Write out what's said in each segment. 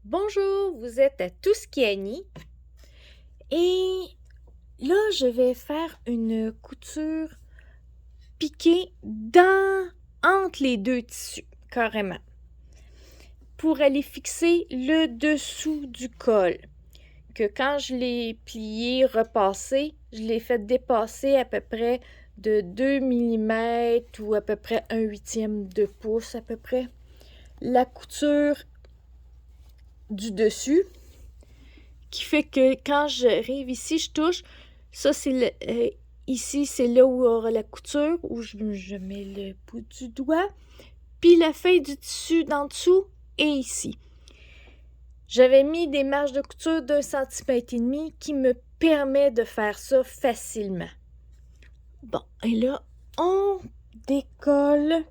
Bonjour, vous êtes à Touskiani et là, je vais faire une couture piquée entre les deux tissus, carrément, pour aller fixer le dessous du col. Que quand je l'ai plié, repassé, je l'ai fait dépasser à peu près de 2 mm ou à peu près 1/8 de pouce à peu près. La couture du dessus, qui fait que quand j'arrive ici, je touche, ça c'est ici, c'est là où aura la couture, où je mets le bout du doigt, puis la feuille du tissu d'en dessous est ici. J'avais mis des marges de couture d'1,5 cm qui me permet de faire ça facilement. Bon, et là, on décolle.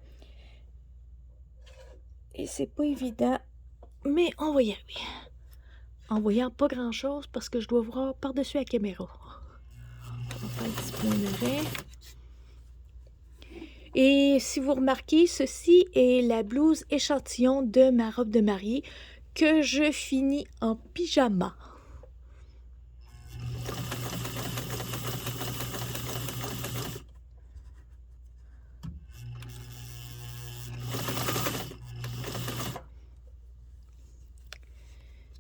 Et c'est pas évident, mais on va y arriver. En voyant pas grand-chose parce que je dois voir par-dessus la caméra. On va faire un petit point d'arrêt. Et si vous remarquez, ceci est la blouse échantillon de ma robe de mariée que je finis en pyjama.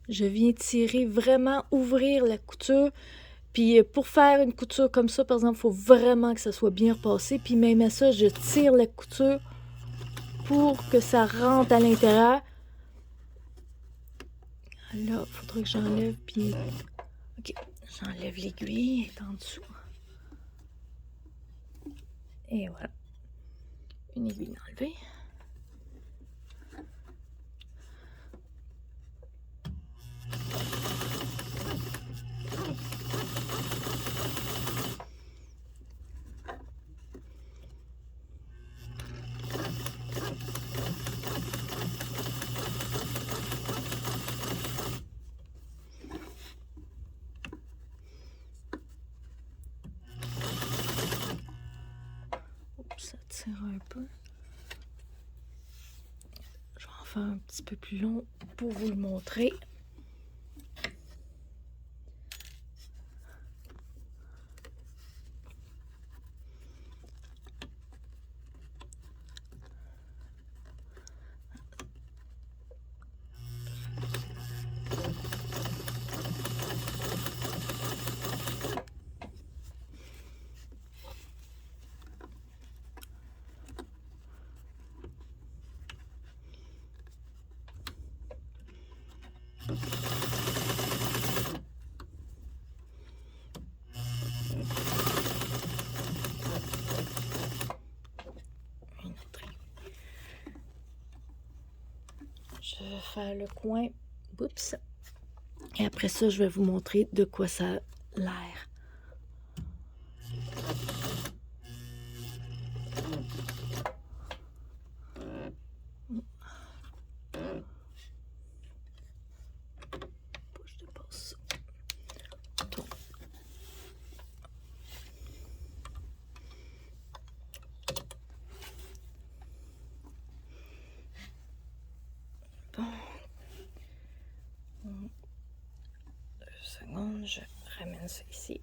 Je viens tirer, vraiment ouvrir la couture. Puis pour faire une couture comme ça, par exemple, il faut vraiment que ça soit bien repassé. Puis même à ça, je tire la couture pour que ça rentre à l'intérieur. Là, il faudrait que j'enlève, puis... Ok, j'enlève l'aiguille, elle est en dessous. Et voilà. Une aiguille enlevée. Oups, ça tire un peu. Je vais en faire un petit peu plus long pour vous le montrer. Je vais faire le coin. Oups. Et après ça, je vais vous montrer de quoi ça a l'air. Je dépasse ça. Tourne. Bon. 2 secondes, je ramène ça ici.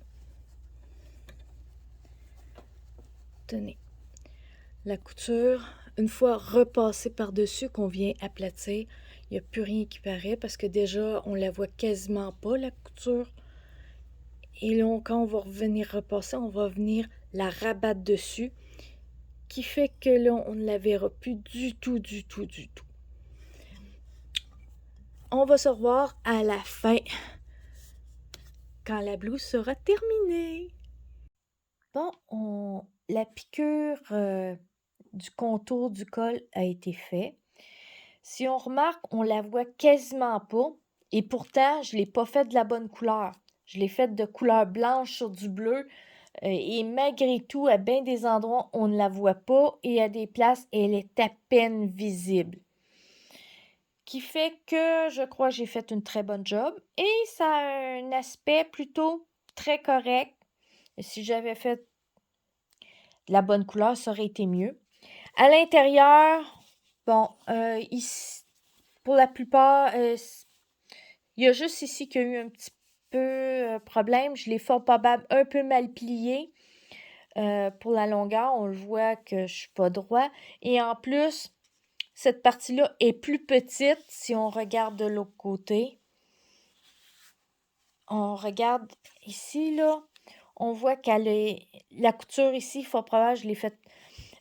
Tenez. La couture, une fois repassée par-dessus, qu'on vient aplatir, il n'y a plus rien qui paraît parce que déjà, on la voit quasiment pas, la couture. Et là, quand on va revenir repasser, on va venir la rabattre dessus, qui fait que là, on ne la verra plus du tout, du tout, du tout. On va se revoir à la fin, quand la blouse sera terminée. Bon, la piqûre du contour du col a été faite. Si on remarque, on la voit quasiment pas. Et pourtant, je ne l'ai pas faite de la bonne couleur. Je l'ai faite de couleur blanche sur du bleu. Et malgré tout, à bien des endroits, on ne la voit pas. Et à des places, elle est à peine visible. Qui fait que je crois que j'ai fait une très bonne job. Et ça a un aspect plutôt très correct. Si j'avais fait de la bonne couleur, ça aurait été mieux. À l'intérieur, bon, ici, pour la plupart, Il y a juste ici qu'il y a eu un petit peu problème. Je l'ai fort probable un peu mal plié. Pour la longueur, on le voit que je suis pas droit. Et en plus, cette partie-là est plus petite si on regarde de l'autre côté. On regarde ici, là, on voit qu'elle est... La couture ici, fort probable, je l'ai faite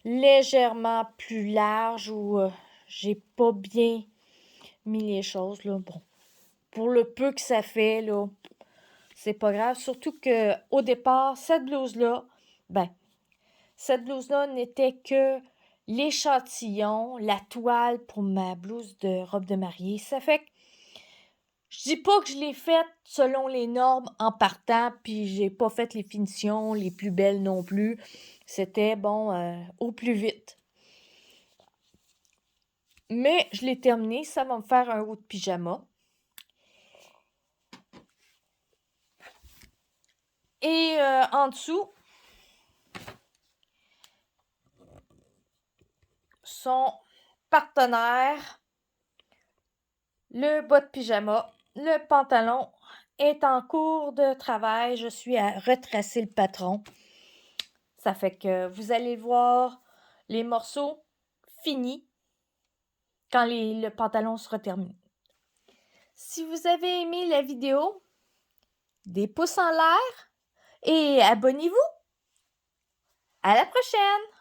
légèrement plus large ou j'ai pas bien mis les choses, là. Bon, pour le peu que ça fait, là, c'est pas grave. Surtout que au départ, cette blouse-là n'était que l'échantillon, la toile pour ma blouse de robe de mariée. Ça fait que je dis pas que je l'ai faite selon les normes en partant, puis j'ai pas fait les finitions les plus belles non plus. C'était bon au plus vite. Mais je l'ai terminé, ça va me faire un haut de pyjama. Et en dessous, son partenaire, le bas de pyjama, le pantalon est en cours de travail. Je suis à retracer le patron. Ça fait que vous allez voir les morceaux finis quand le pantalon sera terminé. Si vous avez aimé la vidéo, des pouces en l'air et abonnez-vous. À la prochaine!